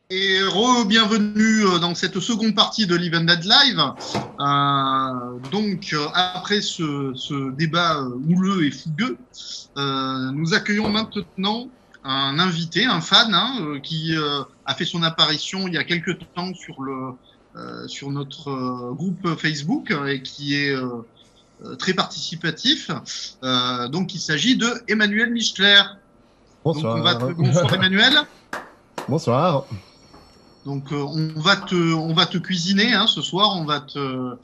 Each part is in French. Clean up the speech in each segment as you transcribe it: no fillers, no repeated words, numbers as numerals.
Et bienvenue dans cette seconde partie de Live and Dead Live. Après ce débat houleux et fougueux, nous accueillons maintenant un invité, un fan, qui a fait son apparition il y a quelques temps sur notre groupe Facebook et qui est très participatif. Donc, il s'agit de Emmanuel Michler. Bonsoir. Bonsoir Emmanuel. Bonsoir. Donc on va te cuisiner ce soir, on va te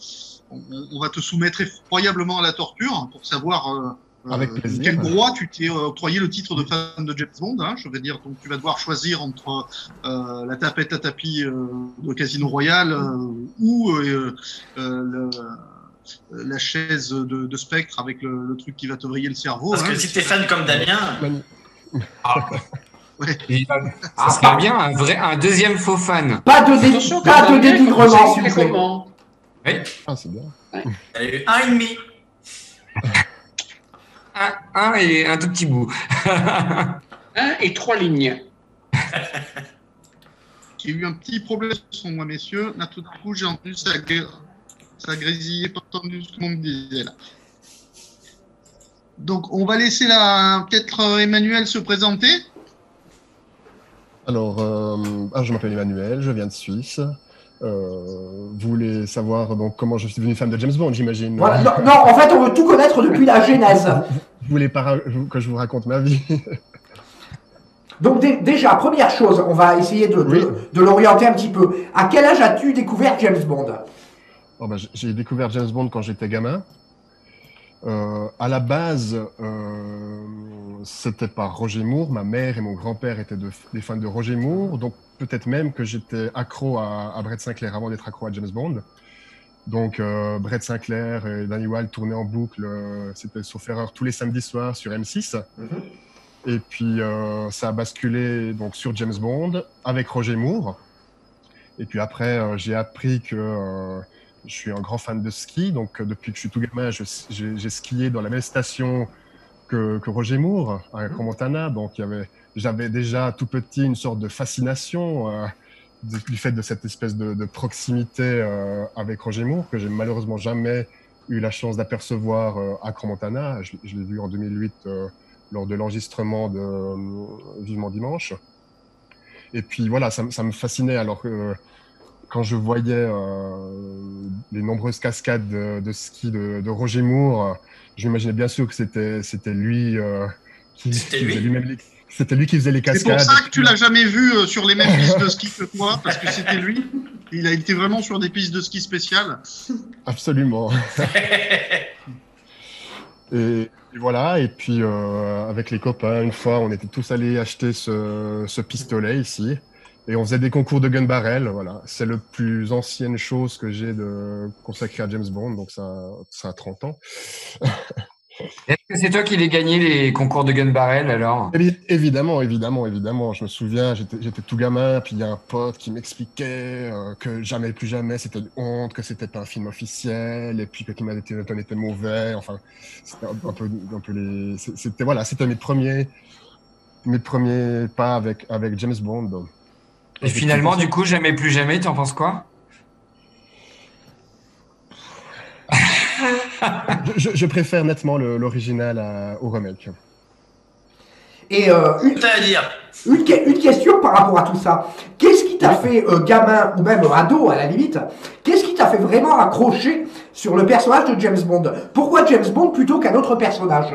soumettre effroyablement à la torture pour savoir Avec plaisir. quel droit tu t'es octroyé le titre de fan de James Bond. Je veux dire, donc tu vas devoir choisir entre la tapette à tapis de Casino Royale ou la chaise de Spectre avec le truc qui va te vriller le cerveau. Parce que si t'es fan comme Damien... Ouais. Ça serait bien un deuxième faux fan. Pas de dénigrement, s'il vous plaît. Oui. Ah, c'est bien. Il y a eu 1,5. Un et un tout petit bout. 1 et 3 lignes. J'ai eu un petit problème sur moi, messieurs. Là, tout d'un coup, j'ai entendu ça grésiller, pas entendu ce que l'on me disait là. Donc, on va laisser peut-être Emmanuel se présenter. Alors, je m'appelle Emmanuel, je viens de Suisse. Vous voulez savoir donc comment je suis devenu fan de James Bond, j'imagine? Voilà. Non, en fait, on veut tout connaître depuis la genèse. Vous voulez que je vous raconte ma vie? Donc déjà, première chose, on va essayer de l'orienter un petit peu. À quel âge as-tu découvert James Bond? J'ai découvert James Bond quand j'étais gamin. À la base, c'était par Roger Moore. Ma mère et mon grand-père étaient des fans de Roger Moore, donc peut-être même que j'étais accro à Brett Sinclair avant d'être accro à James Bond. Donc Brett Sinclair et Danny Wilde tournaient en boucle, c'était sauf erreur tous les samedis soirs sur M6. Et puis ça a basculé donc sur James Bond avec Roger Moore. Et puis après, j'ai appris que je suis un grand fan de ski, donc depuis que je suis tout gamin, j'ai skié dans la même station que Roger Moore, à Crans-Montana. Donc j'avais déjà tout petit une sorte de fascination du fait de cette espèce de proximité avec Roger Moore, que j'ai malheureusement jamais eu la chance d'apercevoir à Crans-Montana. Je l'ai vu en 2008 lors de l'enregistrement de Vivement Dimanche. Et puis voilà, ça me fascinait. Alors quand je voyais les nombreuses cascades de ski de Roger Moore, je m'imaginais bien sûr que c'était lui c'était lui qui faisait les cascades. C'est pour ça que tu l'as jamais vu sur les mêmes pistes de ski que toi, parce que c'était lui. Il a été vraiment sur des pistes de ski spéciales. Absolument. Et voilà, et puis avec les copains, une fois, on était tous allés acheter ce pistolet ici. Et on faisait des concours de gun barrel, voilà. C'est la plus ancienne chose que j'ai consacrée à James Bond, donc ça a 30 ans. Est-ce que c'est toi qui l'as gagné les concours de gun barrel alors? Évidemment. Je me souviens, j'étais tout gamin, puis il y a un pote qui m'expliquait que jamais plus jamais c'était une honte, que c'était pas un film officiel, et puis que tout était mauvais. Enfin, c'était un peu c'était mes premiers pas avec James Bond. Et finalement, du coup, jamais plus jamais, tu en penses quoi? je préfère nettement l'original au remake. Et une question par rapport à tout ça. Qu'est-ce qui t'a fait, gamin ou même ado à la limite, qu'est-ce qui t'a fait vraiment accrocher sur le personnage de James Bond? Pourquoi James Bond plutôt qu'un autre personnage?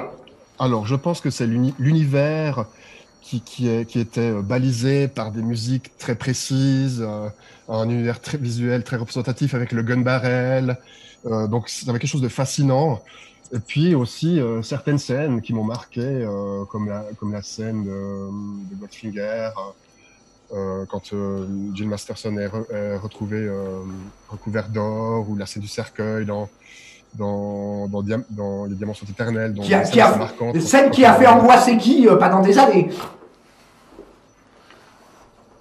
Alors, je pense que c'est l'univers qui était balisé par des musiques très précises, un univers très visuel, très représentatif avec le gun barrel. Donc, ça avait quelque chose de fascinant. Et puis aussi certaines scènes qui m'ont marqué, comme la scène de Goldfinger, quand Jill Masterson est retrouvée recouvert d'or, ou la scène du cercueil dans Les Diamants sont éternels. Scène qui a fait angoisser Guy pendant des années.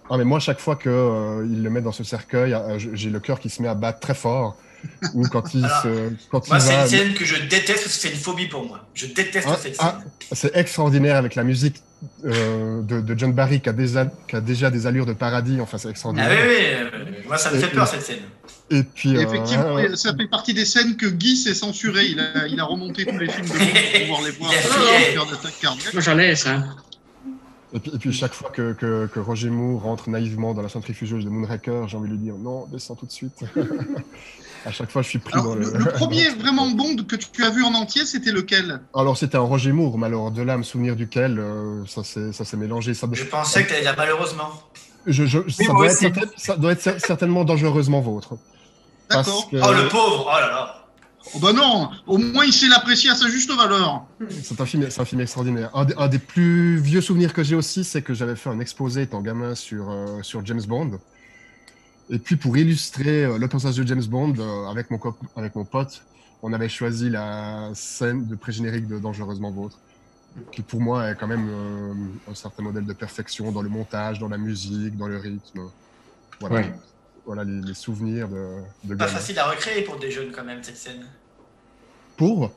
Ah, mais moi, chaque fois qu'il le met dans ce cercueil, j'ai le cœur qui se met à battre très fort. Ou quand il c'est une scène que je déteste parce que c'est une phobie pour moi. Je déteste cette scène. C'est extraordinaire avec la musique de John Barry qui a déjà des allures de paradis. Enfin, c'est Ah extraordinaire. oui. Moi, ça me fait peur, cette scène. Et puis, Effectivement, ça fait partie des scènes que Guy s'est censuré. Il a remonté tous les films de Bond pour pouvoir les voir. Il a fouillé. Faire d'attaque cardiaque. Moi, j'en laisse, hein. et puis chaque fois que Roger Moore rentre naïvement dans la centrifugeuse de Moonraker, j'ai envie de lui dire non, descends tout de suite. À chaque fois, je suis pris Alors, dans le. le premier vraiment Bond que tu as vu en entier, c'était lequel? Alors, c'était un Roger Moore, mais alors de là, me souvenir duquel, ça s'est mélangé. Je pensais que t'allais dire malheureusement. Ça doit être certainement dangereusement vôtre. D'accord. Parce que Oh, le pauvre. Oh là là. Oh bah non, au moins il sait l'apprécier à sa juste valeur. c'est un film extraordinaire. Un des plus vieux souvenirs que j'ai aussi, c'est que j'avais fait un exposé étant gamin sur James Bond. Et puis pour illustrer le personnage de James Bond, avec mon pote, on avait choisi la scène de pré-générique de Dangereusement Vôtre, qui pour moi est quand même un certain modèle de perfection dans le montage, dans la musique, dans le rythme. Voilà, Ouais. voilà les souvenirs de Pas gamin. facile à recréer pour des jeunes quand même, cette scène. Pour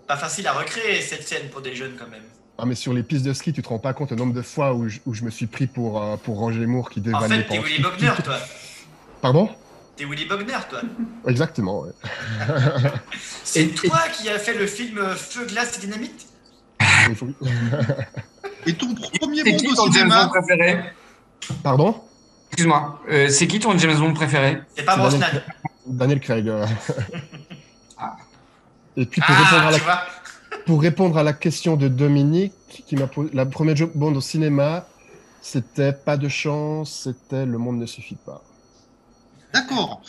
Pas facile à recréer cette scène pour des jeunes quand même. Ah, mais sur les pistes de ski, tu te rends pas compte le nombre de fois où je me suis pris pour Roger Moore qui En dévalait. fait, t'es Willy Bogner, toi. Pardon? T'es Willy Bogner, toi. Exactement, ouais. C'est toi qui as fait le film Feu, glace et dynamite? Il faut- Et ton premier C'est Bond qui au ton James Bond cinéma? préféré? Pardon? Excuse-moi. C'est qui ton James Bond préféré? C'est pas C'est Brosnan. Daniel Craig. Et puis Ah, tu vois. pour répondre à la question de Dominique, qui m'a posé la première Bond au cinéma, c'était pas de chance, c'était Le Monde ne suffit pas. D'accord.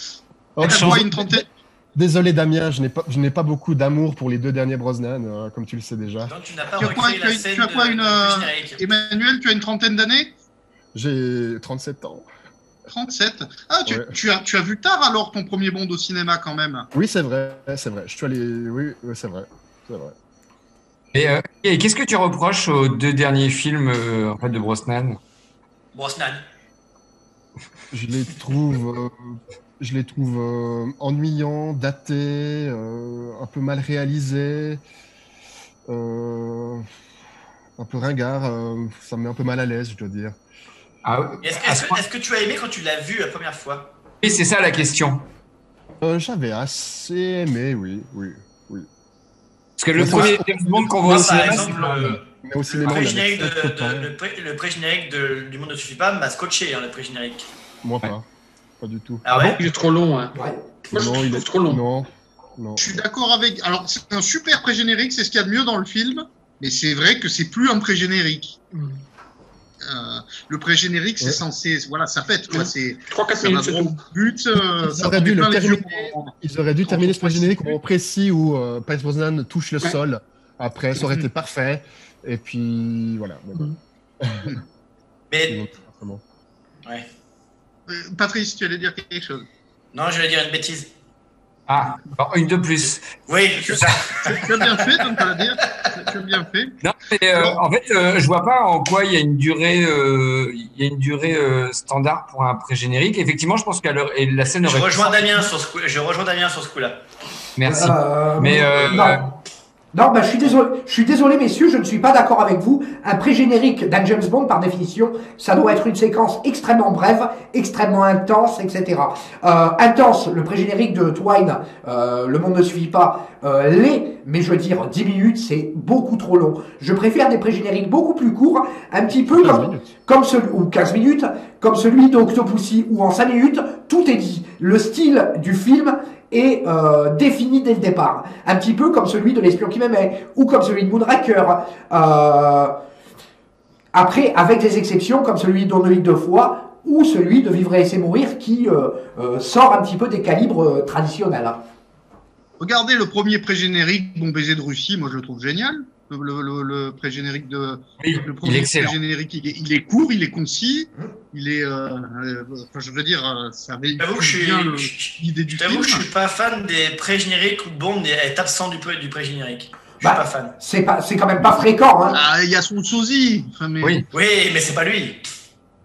Oh, T'as quoi, une trentaine? Désolé Damien, je n'ai pas beaucoup d'amour pour les deux derniers Brosnan, comme tu le sais déjà. Donc tu n'as pas Tu as quoi, recréé la scène tu as quoi, de générique. Emmanuel, tu as une trentaine d'années? J'ai 37 ans. 37. Ah, Ouais. tu as vu tard alors ton premier Bond au cinéma quand même. Oui, c'est vrai, c'est vrai. Je suis allé. Oui, c'est vrai. C'est vrai. Et qu'est-ce que tu reproches aux deux derniers films en fait, de Brosnan? Brosnan. Je les trouve, ennuyants, datés, un peu mal réalisés, un peu ringards. Ça me met un peu mal à l'aise, je dois dire. Ah, Est-ce que tu as aimé quand tu l'as vu la première fois? oui, c'est ça la question. J'avais assez aimé, oui. Parce que le Mais premier James Bond qu'on voit au Moi, par cinéma, exemple, Mais au le cinéma, on pré-générique avait très peu de temps. le pré-générique du Monde ne suffit pas m'a scotché, hein, le pré-générique. Moi, pas du tout. Ah ouais? Il est trop long, hein. Ouais. Moi, je Non, trouve il est trop long. Non. Je suis d'accord avec. Alors, c'est un super pré-générique, c'est ce qu'il y a de mieux dans le film, mais c'est vrai que c'est plus un pré-générique. Le pré-générique, c'est censé. Voilà, ça pète, quoi. C'est. 3-4 Ça va minutes, c'est droit tout. au but. Ils auraient dû le terminer. Ils auraient dû terminer ce pré-générique au moment précis où Pierce Brosnan touche le Ouais. sol. Après, ça aurait été parfait. Et puis, voilà. Mais bon, Mais ils ont pas vraiment. ouais. Patrice, tu allais dire quelque chose. Non, je vais dire une bêtise. Ah, alors, une de plus. Oui, c'est ça. Tu as bien fait, donc à dire. Tu as bien fait. Non, mais, en fait, je vois pas en quoi il y a une durée, standard pour un pré-générique. Effectivement, je pense que la scène Je aurait. rejoins Damien sur ce coup-là. Merci. Mais non. Non, bah, je suis désolé, messieurs, je ne suis pas d'accord avec vous. Un pré-générique d'un James Bond, par définition, ça doit être une séquence extrêmement brève, extrêmement intense, etc. Intense, le pré-générique de Twine, Le Monde ne suffit pas, mais je veux dire, 10 minutes, c'est beaucoup trop long. Je préfère des pré-génériques beaucoup plus courts, un petit peu 15 minutes. comme celui, ou 15 minutes, comme celui d'Octopussy, où en 5 minutes, tout est dit. Le style du film est défini dès le départ. Un petit peu comme celui de L'espion qui m'aimait, ou comme celui de Moonraker. Après, avec des exceptions, comme celui d'On ne vit que deux fois, ou celui de Vivre et laisser mourir, qui sort un petit peu des calibres traditionnels. Regardez le premier pré-générique, Bon baiser de Russie, moi je le trouve génial. Le pré-générique de. Oui, Le il est premier excellent. pré-générique, il est court, il est concis, il est. Enfin, je veux dire, ça J'avoue que véhicule bien l'idée du je t'avoue film. que je suis pas fan des pré-génériques où Bond est absent du pré-générique. Je Bah, suis pas fan. C'est quand même pas fréquent, hein. Ah, il y a son sosie. Enfin, mais... Oui. Oui, mais c'est pas lui.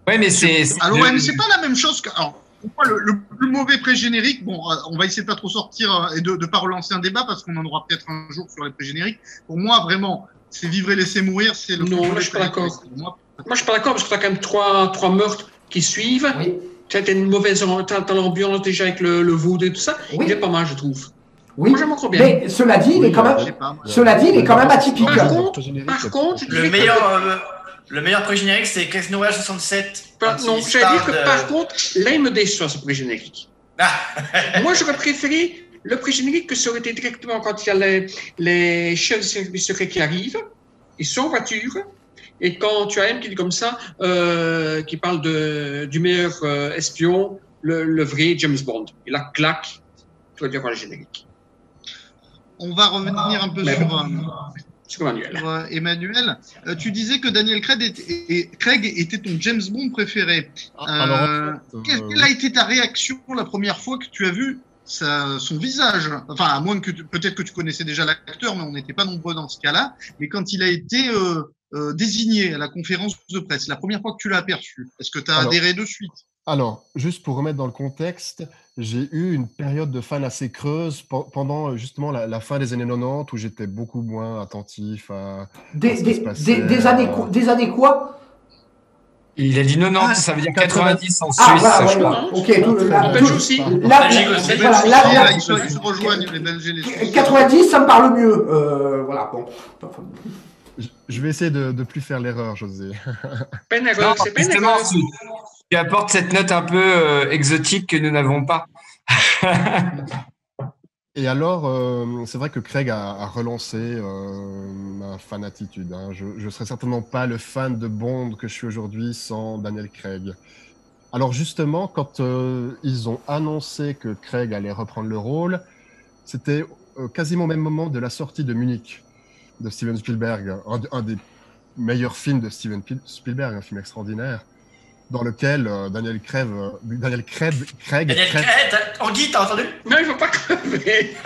Oui, mais c'est. Alors, ouais, mais c'est pas la même chose que. Alors, pour moi, le plus mauvais pré-générique, bon, on va essayer de pas trop sortir et de pas relancer un débat parce qu'on en aura peut-être un jour sur les pré-génériques. Pour moi, vraiment, c'est vivre et laisser mourir, c'est le. Non, là, je suis pas d'accord. Moi, je suis pas d'accord parce que tu as quand même trois meurtres qui suivent. Oui. Tu as une mauvaise t'as l'ambiance déjà avec le vaudou et tout ça. Oui. Il est pas mal, je trouve. Oui. Moi, j'aime encore bien. Mais cela dit, il est quand Je même, sais pas, moi. cela dit, il est quand même atypique. Par contre, je Le dirais le meilleur pré-générique, c'est Casino Royale 67. non, Quand il j'allais dire parle que de- par contre, là, il me déçoit ce pré-générique. Ah. Moi, j'aurais préféré le pré-générique que ça aurait été directement quand il y a les chefs de service secret qui arrivent, ils sont en voiture, et quand tu as M qui dit comme ça, qui parle du meilleur espion, le vrai James Bond. Et là, clac, tu vas dire le générique. On va revenir un peu Mais sur Emmanuel. Emmanuel. Tu disais que Daniel Craig était ton James Bond préféré. Quelle a été ta réaction la première fois que tu as vu son visage? Enfin, à moins que peut-être que tu connaissais déjà l'acteur, mais on n'était pas nombreux dans ce cas-là. Mais quand il a été désigné à la conférence de presse, la première fois que tu l'as aperçu, est-ce que tu as adhéré de suite? Alors, juste pour remettre dans le contexte, j'ai eu une période de fan assez creuse pendant justement la fin des années 90 où j'étais beaucoup moins attentif à ce qui se passait. Des années quoi? Il a dit 90, ça veut dire 90 en Suisse. Ah, voilà, je crois. voilà. Ok, En Belgique aussi. là, Belgique aussi. voilà, Ils se rejoignent, les Belges et les Suisses. 90, ça me parle mieux. Voilà, bon. Je vais essayer de plus faire l'erreur, José. Pas une Non, erreur, c'est pas une justement, erreur. tu apportes cette note un peu exotique que nous n'avons pas. Et alors, c'est vrai que Craig a relancé ma fanatitude. Hein. Je ne serais certainement pas le fan de Bond que je suis aujourd'hui sans Daniel Craig. Alors justement, quand ils ont annoncé que Craig allait reprendre le rôle, c'était quasiment au même moment de la sortie de Munich de Steven Spielberg, un des meilleurs films de Steven Spielberg, un film extraordinaire, dans lequel Daniel Craig Anguille, t'as entendu? Non, il ne faut pas crever.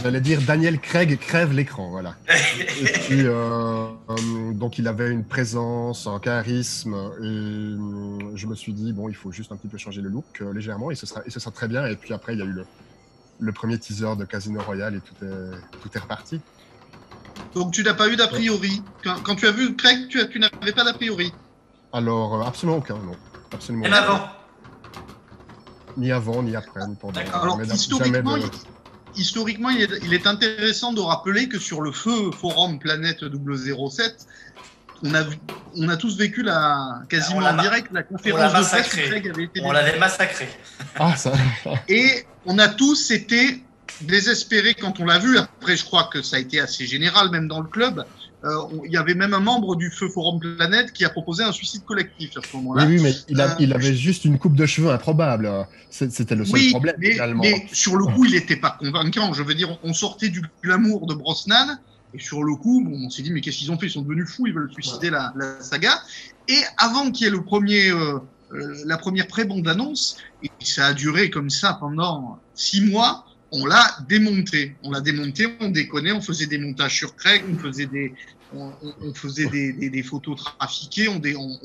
J'allais dire Daniel Craig crève l'écran, voilà. Et puis, donc il avait une présence, un charisme, et je me suis dit, bon, il faut juste un petit peu changer le look légèrement, et ce sera très bien. Et puis après, il y a eu le premier teaser de Casino Royale, et tout est reparti. Donc tu n'as pas eu d'a priori. Quand tu as vu Craig, tu n'avais pas d'a priori. Alors, absolument aucun, non. Absolument Même aucun. avant. Ni avant, ni après, ni pendant. D'accord. Alors, Mais historiquement, il est intéressant de rappeler que sur le feu forum Planète 007, on a tous vécu quasiment en direct la conférence de presse où Craig avait été. On l'avait massacré. Ah, ça. Et on a tous été désespérés quand on l'a vu. Après, je crois que ça a été assez général, même dans le club. Il y avait même un membre du Feu Forum Planète qui a proposé un suicide collectif à ce moment-là. Oui, mais il avait juste une coupe de cheveux improbable. C'était le seul problème, finalement. Mais sur le coup, il n'était pas convaincant. Je veux dire, on sortait du glamour de Brosnan, et sur le coup, on s'est dit, mais qu'est-ce qu'ils ont fait? Ils sont devenus fous, ils veulent suicider la saga. Et avant qu'il y ait la première pré-bande-annonce, et ça a duré comme ça pendant 6 mois, on l'a démonté. On déconnait, on faisait des montages sur Craig, on faisait des photos trafiquées, on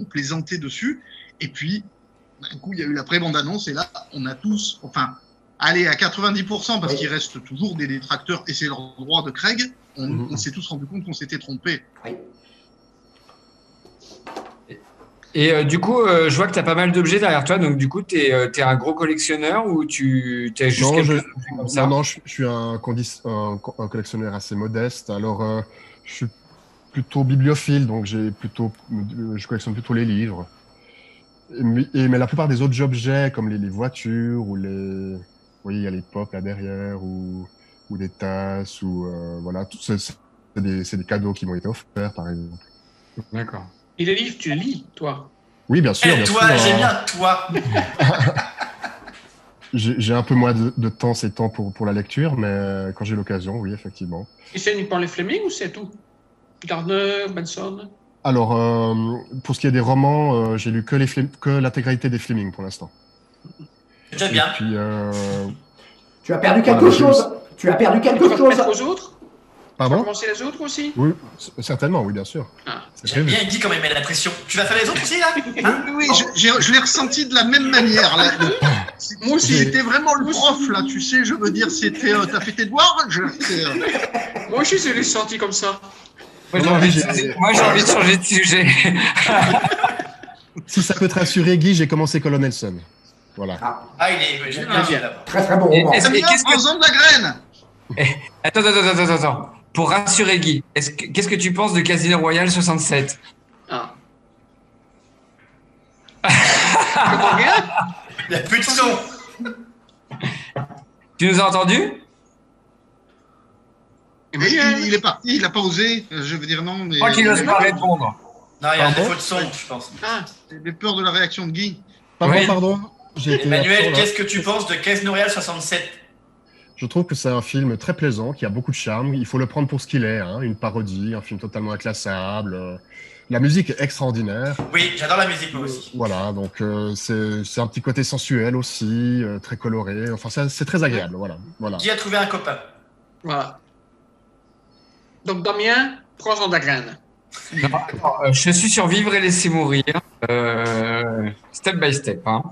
plaisantait dessus. Et puis, d'un coup, il y a eu la pré-bande-annonce, et là, on a tous, enfin, allez, à 90%, parce qu'il reste toujours des détracteurs, et c'est leur droit de Craig, on s'est tous rendu compte qu'on s'était trompé. Oui. Et du coup, je vois que tu as pas mal d'objets derrière toi. Donc, du coup, tu es un gros collectionneur ou tu es juste Non, quelques objets comme ça? non, je suis un collectionneur assez modeste. Alors, je suis plutôt bibliophile, donc je collectionne plutôt les livres. Mais la plupart des autres objets, comme les voitures ou vous voyez, il y a les pop là derrière, ou des tasses, ou voilà, tout ça, c'est des cadeaux qui m'ont été offerts, par exemple. D'accord. Et les livres, tu les lis, toi? Oui, bien sûr. Eh, bien toi, sûr, j'aime bien toi. J'ai un peu moins de temps ces temps pour la lecture, mais quand j'ai l'occasion, oui, effectivement. Et c'est uniquement les Fleming ou c'est tout? Gardner, Benson? Alors, pour ce qui est des romans, j'ai lu que l'intégralité des Fleming pour l'instant. C'est déjà bien. Et puis, Tu as perdu quelque chose. Tu as perdu quelque Tu vas chose. mettre aux autres? Tu vas pardon? commencer les autres aussi? Oui, certainement, oui, bien sûr. Ah. C'est J'aime prévu. bien, il dit quand même, il met la pression. Tu vas faire les autres aussi, là? Hein? Oui, je l'ai ressenti de la même manière. Là. Moi aussi. C'était vraiment le prof, là, tu sais, je veux dire, c'était, t'as fait tes devoirs? Moi aussi, je l'ai senti comme ça. Moi, j'ai envie de changer de sujet. Si ça peut te rassurer, Guy, j'ai commencé Colonel Sun. Voilà. Ah, j'aime bien là-bas. Très très bon roman. Est-ce- T'aimes bien qu'est-ce que- Prends-en de la graine. Attends. Pour rassurer Guy, qu'est-ce que tu penses de Casino Royale 67? Ah. Combien? Il n'y a plus de son. Tu nous as entendu? Mais il est parti, il n'a pas osé. Je veux dire non. Mais Je crois qu'il n'ose pas répondre. Non, il y a un Pardon défaut de son, je pense. Ah. J'ai peur de la réaction de Guy. Pardon. J'ai été Emmanuel, absent, là. qu'est-ce que tu penses de Casino Royale 67? Je trouve que c'est un film très plaisant, qui a beaucoup de charme. Il faut le prendre pour ce qu'il est, hein, une parodie, un film totalement inclassable. La musique est extraordinaire. Oui, j'adore la musique, moi aussi. Voilà, donc c'est un petit côté sensuel aussi, très coloré. Enfin, c'est très agréable. Voilà. Qui a trouvé un copain? Voilà. Donc, Damien, prends-en de la graine. Non, attends, je suis sur Vivre et laisser mourir, step by step. Hein.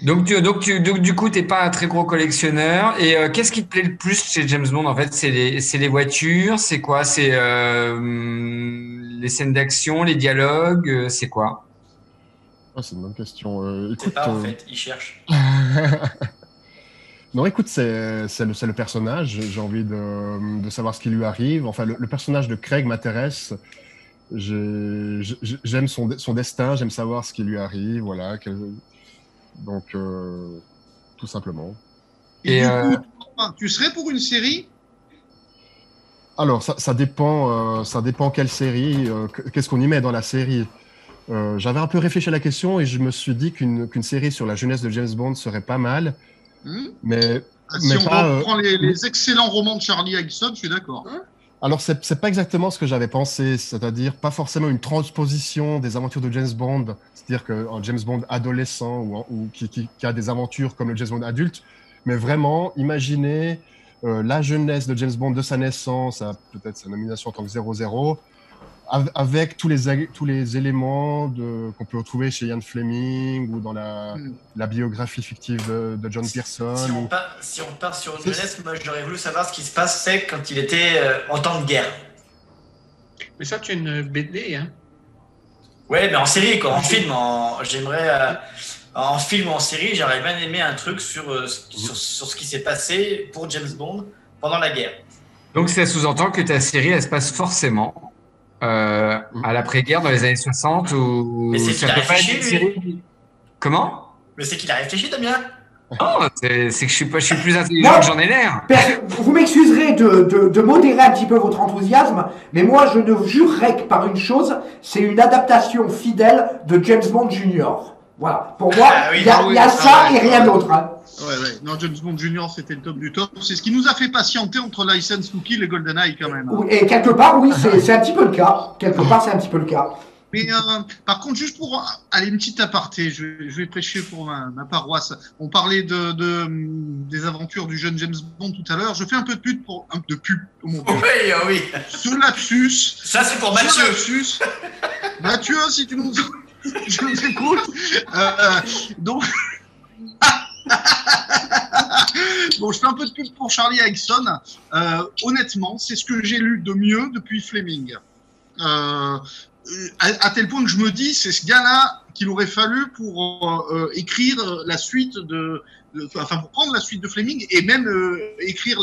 Donc, du coup, tu n'es pas un très gros collectionneur. Et qu'est-ce qui te plaît le plus chez James Bond? En fait, c'est les voitures, c'est quoi? C'est les scènes d'action, les dialogues, c'est quoi? Ah, c'est une bonne question. C'est Écoute, pas, en fait, il cherche. non, écoute, c'est le personnage. J'ai envie de savoir ce qui lui arrive. Enfin, le personnage de Craig m'intéresse. J'aime son destin. J'aime savoir ce qui lui arrive. Voilà. Donc, tout simplement. Et du coup, tu serais pour une série? Alors, ça dépend quelle série. Qu'est-ce qu'on y met dans la série? J'avais un peu réfléchi à la question et je me suis dit qu'une série sur la jeunesse de James Bond serait pas mal. Mais Si on pas, reprend les excellents romans de Charlie Higson, je suis d'accord. Alors, c'est pas exactement ce que j'avais pensé, c'est-à-dire pas forcément une transposition des aventures de James Bond, c'est-à-dire qu'un James Bond adolescent ou qui a des aventures comme le James Bond adulte, mais vraiment imaginer la jeunesse de James Bond de sa naissance à peut-être sa nomination en tant que 00, avec tous les éléments qu'on peut retrouver chez Ian Fleming ou dans la biographie fictive de John Pearson. Si on part sur une jeunesse, moi j'aurais voulu savoir ce qui se passait quand il était en temps de guerre. Mais ça, tu es une BD, hein? Ouais, mais en série, quoi. En film, j'aimerais. En film ou en série, j'aurais bien aimé un truc sur ce qui s'est passé pour James Bond pendant la guerre. Donc, ça sous-entend que ta série, elle se passe forcément à l'après-guerre, dans les années 60, ou Mais c'est ça qu'il a peut pas être réfléchi, une lui. série. Comment? Mais c'est qu'il a réfléchi, Damien. Oh, c'est que je suis plus intelligent que j'en ai l'air. Vous m'excuserez de modérer un petit peu votre enthousiasme, mais moi je ne jurerai que par une chose, c'est une adaptation fidèle de James Bond Junior. Voilà, pour moi, il y a ça et rien d'autre. Hein. Ouais. Non, James Bond Junior, c'était le top du top. C'est ce qui nous a fait patienter entre License to Kill et GoldenEye, quand même. Hein. Et quelque part, oui, c'est un petit peu le cas. Quelque part, c'est un petit peu le cas. Mais par contre, juste pour aller une petite aparté, je vais prêcher pour ma paroisse. On parlait des aventures du jeune James Bond tout à l'heure. Je fais un peu de pub oh mon Dieu. Oui. Ce lapsus. Ça, c'est pour Mathieu. Mathieu, si tu nous écoutes. Donc. Bon, je fais un peu de pub pour Charlie Higson. Honnêtement, c'est ce que j'ai lu de mieux depuis Fleming. À tel point que je me dis, c'est ce gars-là qu'il aurait fallu pour écrire la suite pour prendre la suite de Fleming et même écrire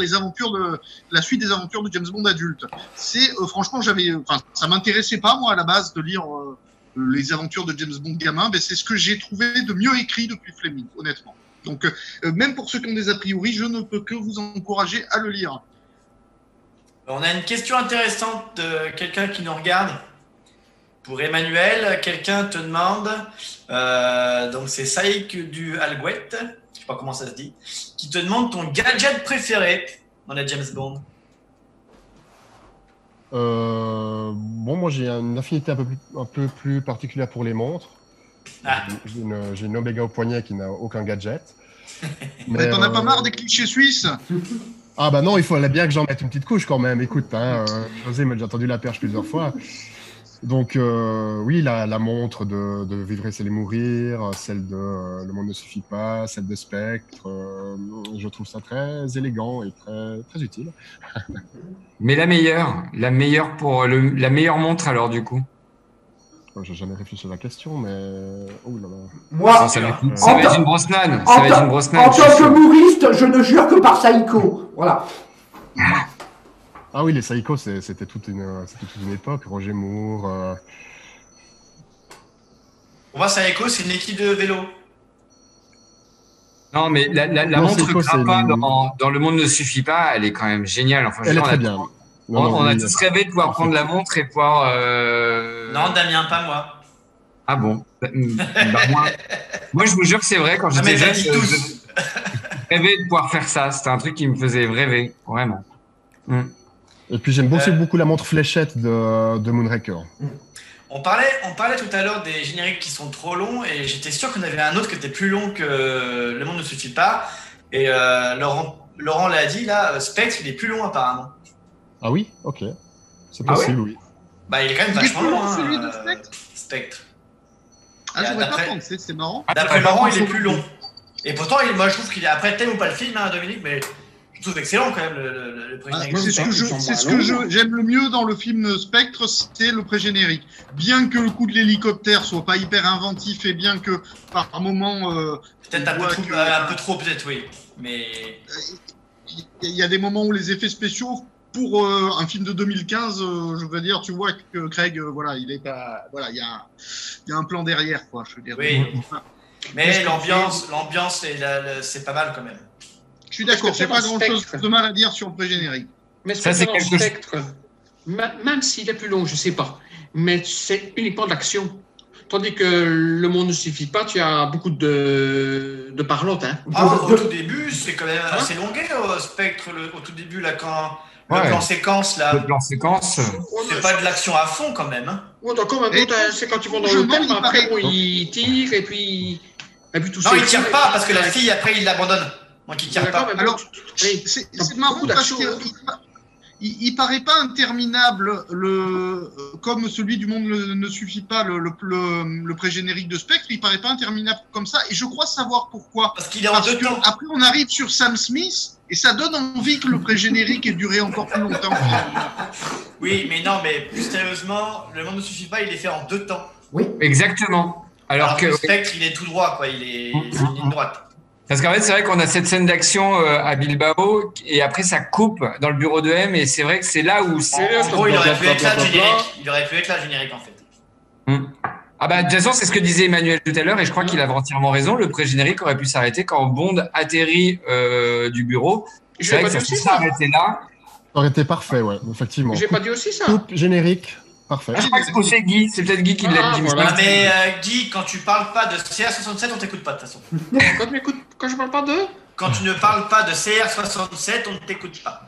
la suite des aventures de James Bond adulte. C'est franchement, ça m'intéressait pas moi à la base de lire les aventures de James Bond gamin, mais c'est ce que j'ai trouvé de mieux écrit depuis Fleming, honnêtement. Donc même pour ceux qui ont des a priori, je ne peux que vous encourager à le lire. On a une question intéressante de quelqu'un qui nous regarde. Pour Emmanuel, quelqu'un te demande, donc c'est Saïk du Alguette, je ne sais pas comment ça se dit, qui te demande ton gadget préféré dans les James Bond. Bon, moi j'ai une affinité un peu plus particulière pour les montres. Ah. J'ai une Omega au poignet qui n'a aucun gadget. Mais t'en as pas marre des clichés suisses? Ah bah non, il fallait bien que j'en mette une petite couche quand même. Écoute, José m'a déjà tendu la perche plusieurs fois. Donc, oui, la montre de Vivre et c'est les mourir, celle de Le monde ne suffit pas, celle de Spectre, je trouve ça très élégant et très, très utile. Mais la meilleure pour la meilleure montre alors du coup. J'ai jamais réfléchi à la question, mais... Oh là là. Moi, Ça va être, en ça va être tant- une Brosnan. en Ça va être tant- une Brosnan. en je suis tant que sûr. mouriste, je ne jure que par Saïko. Voilà. Ah oui, les Psychos, c'était toute une époque. Roger Moore. On voit ça écho, c'est une équipe de vélo. Non, mais la Non, montre Seiko, c'est Grappa une- dans Le monde ne suffit pas, elle est quand même géniale. Enfin, je Elle veux est dire, très bien. Non, non, on a oui, tous rêvé de pouvoir prendre la montre et pouvoir. Non, Damien, pas moi. Ah bon. Moi, je vous jure que c'est vrai, quand Ah, mais j'étais t'as jeune, dit tous. je rêvais de pouvoir faire ça. C'était un truc qui me faisait rêver, vraiment. Et puis j'aime beaucoup la montre fléchette de Moonraker. On parlait tout à l'heure des génériques qui sont trop longs et j'étais sûr qu'on avait un autre qui était plus long que Le monde ne suffit pas. Et Laurent l'a dit, là, Spectre, il est plus long apparemment. Ah oui? Ok. C'est Ah possible, oui. Bah, il est quand même Il est vachement plus long, long, hein, celui de Spectre Spectre. Ah, j'aurais pas D'après- pensé, c'est marrant. D'après Laurent, il est plus long. Et pourtant, moi, je trouve qu'il est après t'aimes ou pas le film, hein, Dominique, mais je trouve excellent quand même le Ah, pré-générique. c'est ce que j'aime le mieux dans le film Spectre, c'est le pré-générique. Bien que le coup de l'hélicoptère soit pas hyper inventif et bien que par moment Peut-être un peu trop, peut-être, oui. Mais il y a des moments où les effets spéciaux pour un film de 2015, je veux dire, tu vois que Craig, voilà, il est pas, voilà, il y a un plan derrière, quoi. Je veux dire. oui. Mais l'ambiance, c'est pas mal quand même. Je suis d'accord, j'ai pas Spectre. grand-chose de mal à dire sur le pré-générique. Mais Ça, c'est quelque chose- Spectre, même s'il est plus long, je sais pas, mais c'est uniquement de l'action. Tandis que Le monde ne suffit pas, tu as beaucoup de parlotte. Hein. Au tout début, c'est quand même assez longué, Spectre, au tout début, là, quand le Ouais. plan séquence, là, Le plan séquence. c'est pas de l'action à fond quand même. Hein. Ouais, d'accord, mais Et bon, c'est quand ils vont dans je l'hôtel, m'en mais après, paraît- bon, ils tirent et puis tout ça. Non, il tire pas parce que la fille, après, il l'abandonne. Donc, il tire D'accord, pas. mais Alors, bon, allez, C'est il y a marrant beaucoup parce d'action, hein. il paraît pas interminable comme celui du monde ne suffit pas le pré-générique de Spectre, il paraît pas interminable comme ça et je crois savoir pourquoi. Parce qu'il est en Parce deux que temps. après on arrive sur Sam Smith et ça donne envie que le pré-générique ait duré encore plus longtemps. Oui, mais non, mais plus sérieusement, le monde ne suffit pas, il est fait en deux temps. Oui. Exactement. Alors que. Spectre, il est tout droit, quoi. C'est une ligne droite. Parce qu'en fait, c'est vrai qu'on a cette scène d'action à Bilbao et après ça coupe dans le bureau de M et c'est vrai que c'est là où c'est. En gros, il aurait pu être là le générique. Il aurait pu être là le générique, en fait. Ah bah de toute façon, c'est ce que disait Emmanuel tout à l'heure et je crois qu'il avait entièrement raison. Le pré-générique aurait pu s'arrêter quand Bond atterrit du bureau. Je C'est n'ai vrai pas que dit ça aussi s'est ça. arrêté là. Ça aurait été parfait, ouais, effectivement. J'ai pas dit aussi ça. Coupe générique, parfait. Ah, je crois que c'est Guy, c'est peut-être Guy qui l'a dit. Voilà. Ah, mais Guy, quand tu parles pas de CR67, on t'écoute pas de toute façon. Quand je parle pas d'eux, Quand tu ne parles pas de CR67, on ne t'écoute pas.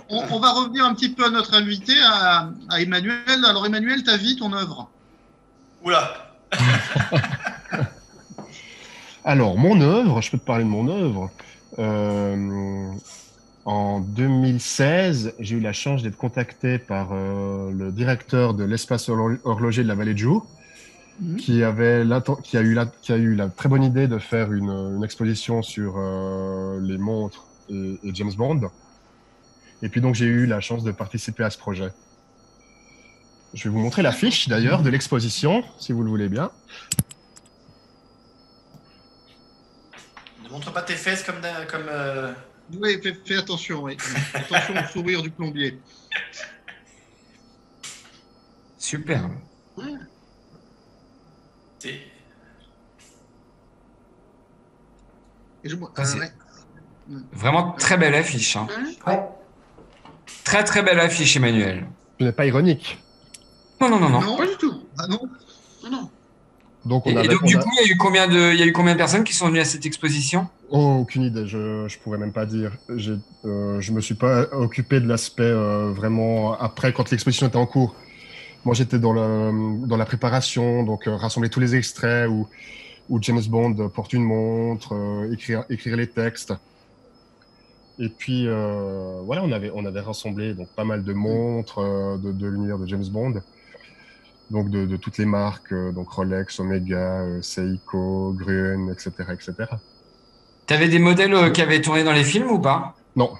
On va revenir un petit peu à notre invité, à Emmanuel. Alors Emmanuel, ta vie, ton œuvre. Oula. Alors, mon œuvre, je peux te parler de mon œuvre. En 2016, j'ai eu la chance d'être contacté par le directeur de l'espace horloger de la Vallée de Joux, qui a eu la très bonne idée de faire une exposition sur les montres et James Bond. Et puis donc, j'ai eu la chance de participer à ce projet. Je vais vous montrer l'affiche d'ailleurs de l'exposition, si vous le voulez bien. Ne montre pas tes fesses comme. Oui, fais attention, oui. Attention au sourire du plombier. Super. t'es- Et je- Ça, c'est- ouais. Vraiment très belle affiche. Hein. Ouais. Très très belle affiche, Emmanuel. Ce n'est pas ironique. Non, non, non, non. Non, pas du tout. ah non. Non. Donc, Et donc, du coup, il y a eu combien de personnes qui sont venues à cette exposition? Oh, aucune idée, je pourrais même pas dire. Je me suis pas occupé de l'aspect vraiment après, quand l'exposition était en cours. Moi, j'étais dans la préparation, donc rassembler tous les extraits où James Bond porte une montre, écrire les textes. Et puis, voilà, on avait rassemblé donc pas mal de montres de l'univers de James Bond. donc de toutes les marques, donc Rolex, Omega, Seiko, Gruen, etc., etc. T'avais des modèles qui avaient tourné dans les films ou pas? Non,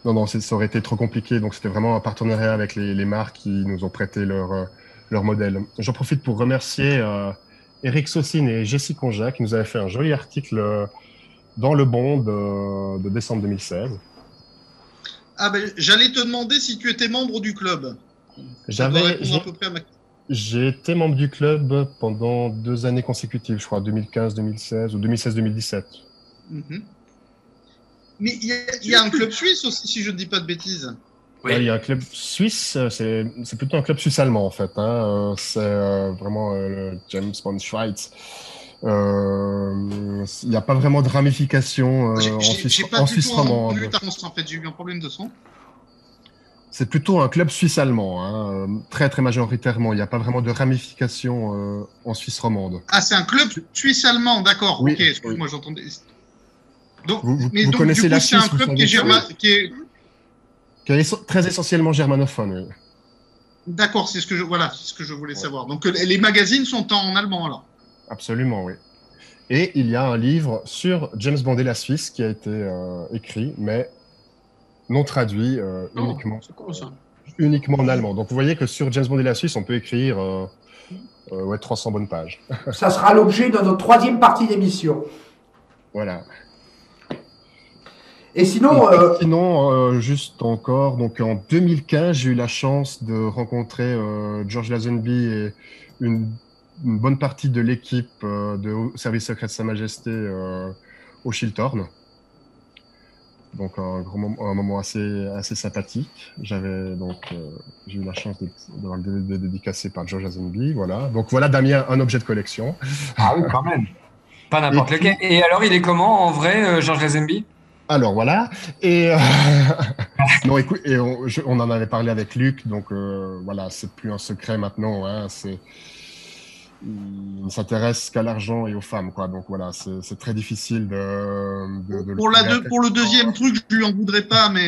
non, ça aurait été trop compliqué. Donc, c'était vraiment un partenariat avec les marques qui nous ont prêté leur modèle. J'en profite pour remercier Eric Saucine et Jessie Conja qui nous avaient fait un joli article dans Le Bond de décembre 2016. Ah ben, j'allais te demander si tu étais membre du club. Ça doit répondre à peu près à ma... J'ai été membre du club pendant 2 années consécutives, je crois, 2015-2016 ou 2016-2017. Mhm. Mais il y a un club suisse aussi, si je ne dis pas de bêtises. Oui. Il y a un club suisse, c'est plutôt un club suisse-allemand en fait. Hein. C'est vraiment le James Bond Schweiz. Il n'y a pas vraiment de ramification en Suisse romande. En fait, j'ai eu un problème de son. C'est plutôt un club suisse-allemand, hein, très très majoritairement. Il n'y a pas vraiment de ramification en Suisse romande. Ah, c'est un club suisse-allemand, d'accord. Oui, ok, excuse-moi, oui. j'entendais. Donc, Vous donc, connaissez du coup, la c'est un Suisse, club vous qui est, savez, qui est très essentiellement germanophone. Oui. D'accord, c'est ce que je voulais savoir. Donc, les magazines sont en allemand alors. Absolument, oui. Et il y a un livre sur James Bond et la Suisse qui a été écrit, mais non traduit, uniquement en allemand. Donc vous voyez que sur James Bond et la Suisse, on peut écrire 300 bonnes pages. Ça sera l'objet de notre 3e partie d'émission. Voilà. Et sinon... juste encore, donc en 2015, j'ai eu la chance de rencontrer George Lazenby et une bonne partie de l'équipe de service secret de Sa Majesté au Chiltern. Donc un moment assez sympathique. J'ai eu la chance d'avoir le DVD dédicacé par George Lazenby. Voilà. Donc voilà, Damien, un objet de collection. Ah oui, quand même. Pas n'importe lequel. Et alors, il est comment en vrai, George Lazenby? Alors voilà. Et non, écoute, on en avait parlé avec Luc, donc voilà, c'est plus un secret maintenant. Hein, il ne s'intéresse qu'à l'argent et aux femmes, quoi. Donc voilà, c'est très difficile de pour le deuxième truc, je lui en voudrais pas, mais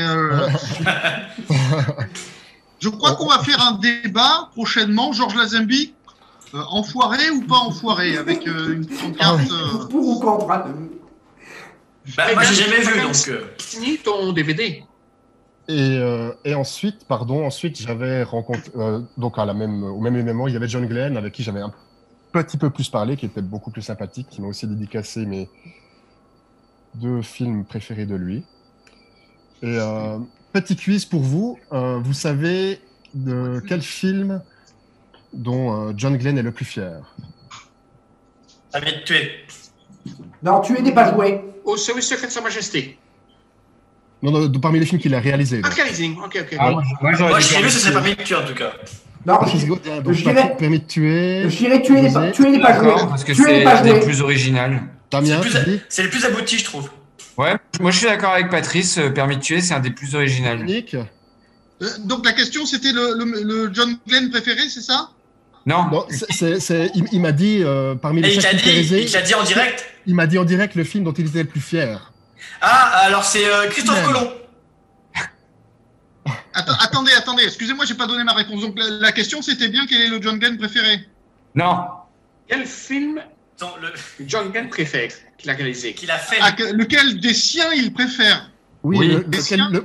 je crois qu'on va faire un débat prochainement, Georges Lazenby, enfoiré ou pas enfoiré, avec une carte. Pour ou contre. Bah, moi, j'ai jamais vu, donc. Fini ton DVD. Et ensuite, j'avais rencontré, donc au même événement, il y avait John Glenn avec qui j'avais un petit peu plus parlé, qui était beaucoup plus sympathique, qui m'a aussi dédicacé mes 2 films préférés de lui. Et petit quiz pour vous, vous savez de quel film dont John Glenn est le plus fier? Ça vient de tuer. Non, tuer n'est pas joué. Au service secret de Sa Majesté. Non, parmi les films qu'il a réalisés. Ah, réalisé. Ok. Ah, Moi, je l'ai vu, ça s'est pas mis de tuer en tout cas. Non, je dirais permis de tuer. Je dirais tuer n'est pas joué. Parce que c'est le plus original. Damien, c'est le plus abouti, je trouve. Ouais, moi je suis d'accord avec Patrice, permis de tuer, c'est un des plus originaux. Nick. Donc la question, c'était le John Glenn préféré, c'est ça? Non, il m'a dit parmi les chefs il l'a dit en direct. Il m'a dit en direct le film dont il était le plus fier. Ah, alors c'est Christophe Colomb. Attendez, excusez-moi, j'ai pas donné ma réponse. Donc la question, c'était bien quel est le John Glenn préféré? Non. Quel film John Glenn préfère qu'il a réalisé? Qu'il a fait. Lequel des siens il préfère? Oui.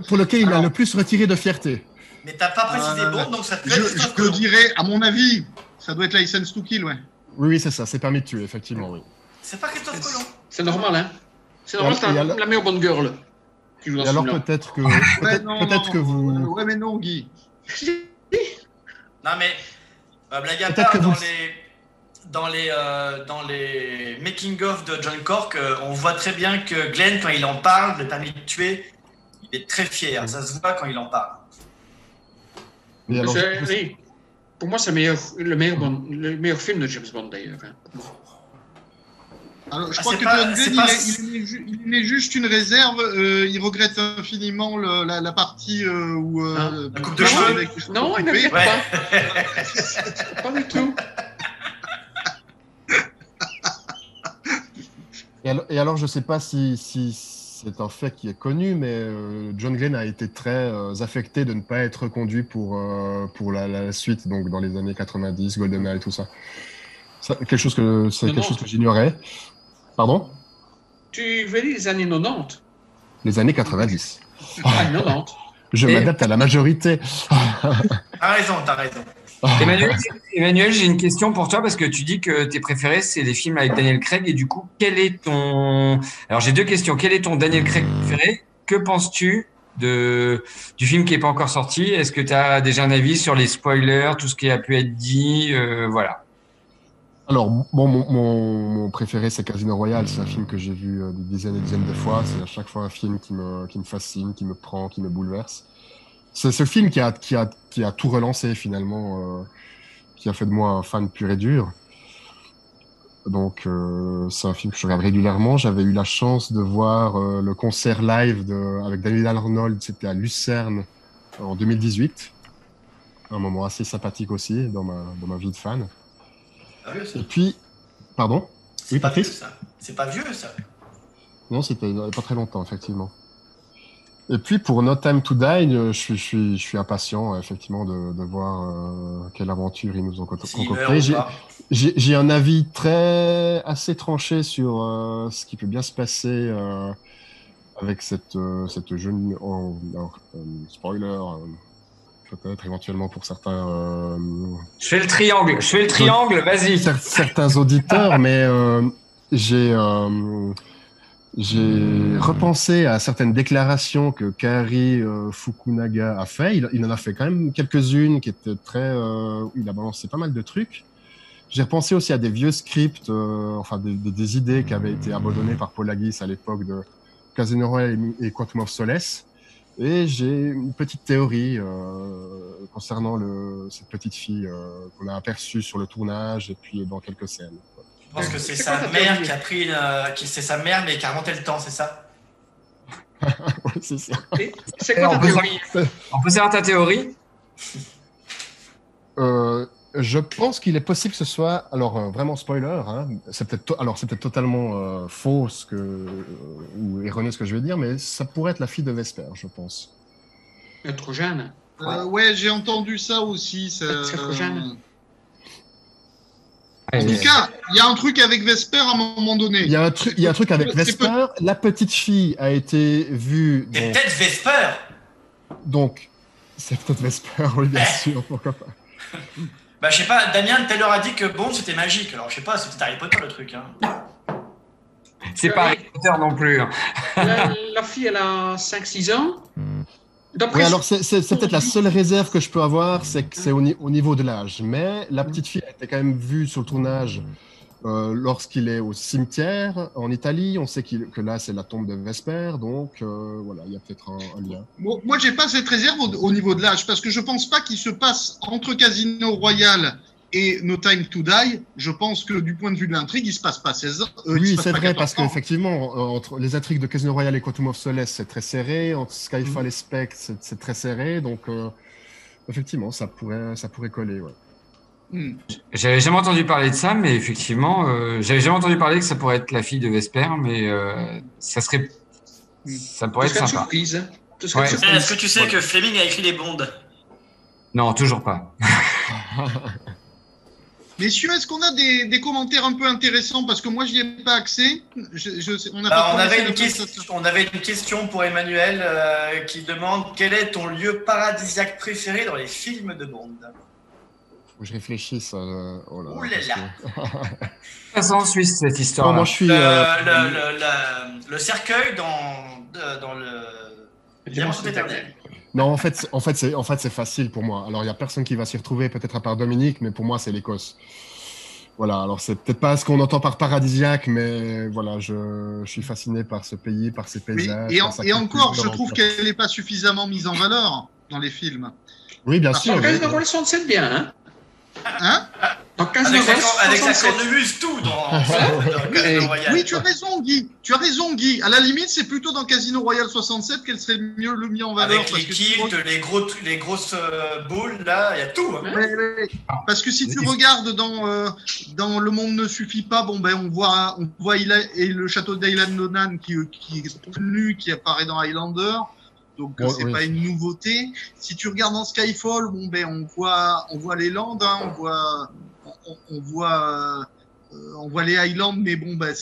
Pour lequel il a le plus retiré de fierté. Mais t'as pas précisé Bond, donc ça te fait Je te dirais, à mon avis, ça doit être License to Kill, ouais. Oui, c'est ça, c'est permis de tuer, effectivement, oui. C'est pas Christophe Colomb. C'est normal, hein? C'est normal, c'est la meilleure Bond girl. Et alors peut-être que que vous... Ouais, mais non, Guy. Non, mais blague à part, dans les making-of de John Cork, on voit très bien que Glenn, quand il en parle, le permis de tuer, il est très fier. Ça se voit quand il en parle. Alors, oui. Pour moi, c'est le meilleur film de James Bond, d'ailleurs. Alors, je crois que John Glenn, il est juste une réserve. Il regrette infiniment la partie où... la coupe de cheveux. Non, il ne regrette pas. Pas du tout. Et alors, je ne sais pas si C'est un fait qui est connu, mais John Glenn a été très affecté de ne pas être reconduit pour la suite, donc dans les années 90, GoldenEye et tout ça. C'est quelque chose que j'ignorais. Pardon? Tu veux dire les années 90? Les années 90. Ah, 90. Je m'adapte à la majorité. T'as raison, t'as raison. Emmanuel, j'ai une question pour toi parce que tu dis que tes préférés, c'est les films avec Daniel Craig. Et du coup, quel est ton... Alors, j'ai deux questions. Quel est ton Daniel Craig préféré? Que penses-tu du film qui n'est pas encore sorti? Est-ce que tu as déjà un avis sur les spoilers, tout ce qui a pu être dit? Voilà. Alors, bon, mon préféré, c'est Casino Royale. C'est un film que j'ai vu des dizaines et dizaines de fois. C'est à chaque fois un film qui me fascine, qui me prend, qui me bouleverse. C'est ce film qui a tout relancé finalement, qui a fait de moi un fan pur et dur. Donc c'est un film que je regarde régulièrement. J'avais eu la chance de voir le concert live avec David Arnold, c'était à Lucerne en 2018. Un moment assez sympathique aussi dans ma vie de fan. Ah oui, et puis, pardon? Oui, pas vieux, Patrice? ça. C'est pas vieux, ça. Non, c'était pas très longtemps, effectivement. Et puis pour No Time to Die, je suis impatient effectivement de voir quelle aventure ils nous ont concocté. J'ai un avis assez tranché sur ce qui peut bien se passer avec cette jeune spoiler peut-être éventuellement pour certains. Je fais le triangle, vas-y. Certains auditeurs, mais j'ai repensé à certaines déclarations que Kari Fukunaga a fait. Il en a fait quand même quelques-unes qui étaient il a balancé pas mal de trucs. J'ai repensé aussi à des vieux scripts, enfin des idées qui avaient été abandonnées par Paul Haggis à l'époque de Casino Royale et Quantum of Solace. Et j'ai une petite théorie concernant cette petite fille qu'on a aperçue sur le tournage et puis dans quelques scènes. Je pense que c'est sa mère qui a pris c'est sa mère mais qui a remonté le temps, c'est ça? Oui, c'est ça. C'est quoi ta théorie? On peut savoir ta théorie? Je pense qu'il est possible que ce soit, alors vraiment spoiler, hein, c'est peut-être totalement faux ou erroné ce que je vais dire, mais ça pourrait être la fille de Vesper, je pense. Trop jeune. Ouais, j'ai entendu ça aussi. C'est trop jeune. En tout cas, il y a un truc avec Vesper à un moment donné. Il y a un truc avec Vesper. La petite fille a été vue. C'est peut-être Vesper. Donc, c'est peut-être Vesper, oui, bien sûr, pourquoi pas. Bah, je sais pas, Damien tout à l'heure a dit que Bond c'était magique. Alors, je sais pas, c'était Harry Potter le truc. Hein. C'est pas Harry Potter non plus. Hein. La fille, elle a 5-6 ans. Oui, alors c'est peut-être la seule réserve que je peux avoir, c'est que c'est au niveau de l'âge. Mais la petite fille a été quand même vue sur le tournage lorsqu'il est au cimetière en Italie. On sait que là, c'est la tombe de Vesper, donc voilà, il y a peut-être un lien. Moi, j'ai pas cette réserve au niveau de l'âge, parce que je pense pas qu'il se passe entre Casino Royale et No Time to Die. Je pense que du point de vue de l'intrigue, il se passe pas 16 ans. Oui, c'est vrai, parce qu'effectivement, entre les intrigues de Casino Royale et Quantum of Solace, c'est très serré. Entre Skyfall et Spectre, c'est très serré. Donc, effectivement, ça pourrait coller, ouais. J'avais jamais entendu parler de ça, mais effectivement, j'avais jamais entendu parler que ça pourrait être la fille de Vesper, mais ça pourrait être sympa. Surprise. Ouais. Est-ce que tu sais que Fleming a écrit les Bonds? Non, toujours pas. Messieurs, est-ce qu'on a des commentaires un peu intéressants? Parce que moi, je n'y ai pas accès. On avait une question pour Emmanuel qui demande quel est ton lieu paradisiaque préféré dans les films de Bond? Faut que je réfléchisse. Oh là, ouh là là. Ça en Suisse cette histoire. Moi, je suis le cercueil dans le Diamant éternel. Non, en fait, c'est facile pour moi. Alors, il y a personne qui va s'y retrouver, peut-être à part Dominique, mais pour moi, c'est l'Écosse. Voilà. Alors, c'est peut-être pas ce qu'on entend par paradisiaque, mais voilà, je suis fasciné par ce pays, par ses paysages. Et encore, je trouve qu'elle n'est pas suffisamment mise en valeur dans les films. Oui, bien sûr. Casino Royale 67 bien, hein? Hein? Dans Casino Avec la, Royale avec la 67. cornemuse, tout dans Casino Royale. Oui, tu as raison, Guy. Tu as raison, Guy. À la limite, c'est plutôt dans Casino Royale 67 qu'elle serait le mis en valeur. Avec les kilts, les grosses boules, là, il y a tout. Hein. Ouais. Parce que si tu regardes dans Le Monde ne suffit pas, bon ben on voit et le château d'Aylan Nonan qui est connu, qui apparaît dans Highlander. Donc c'est pas une nouveauté. Si tu regardes dans Skyfall, bon ben on voit les Landes, hein, on voit les Highlands, mais bon ben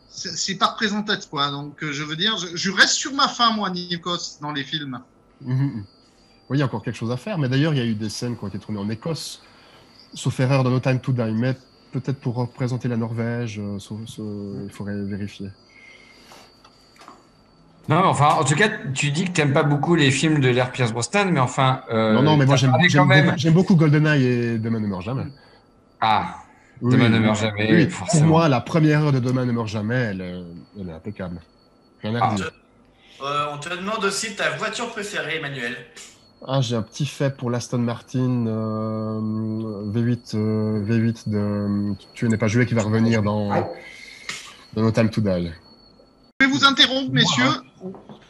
c'est pas représentatif quoi. Donc je veux dire, je reste sur ma faim moi, Nikos, dans les films. Oui, il y a encore quelque chose à faire, mais d'ailleurs il y a eu des scènes qui ont été tournées en Écosse, sauf erreur dans No Time to Die, mais peut-être pour représenter la Norvège, il faudrait vérifier. Non, mais enfin, en tout cas, tu dis que tu n'aimes pas beaucoup les films de l'ère Pierce Brosnan, mais enfin. Non, mais moi j'aime beaucoup GoldenEye et Demain ne meurt jamais. Ah, Demain ne meurt jamais. Oui, forcément. pour moi, la première heure de Demain ne meurt jamais, elle est impeccable. Rien à redire. On te demande aussi ta voiture préférée, Emmanuel. J'ai un petit fait pour l'Aston Martin V8 de Tu n'es pas joué qui va revenir dans No Time to Die. Je vais vous interrompre, messieurs.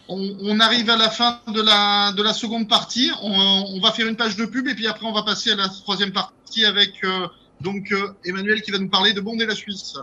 On arrive à la fin de la seconde partie. On va faire une page de pub et puis après on va passer à la troisième partie avec Emmanuel qui va nous parler de Bond et la Suisse.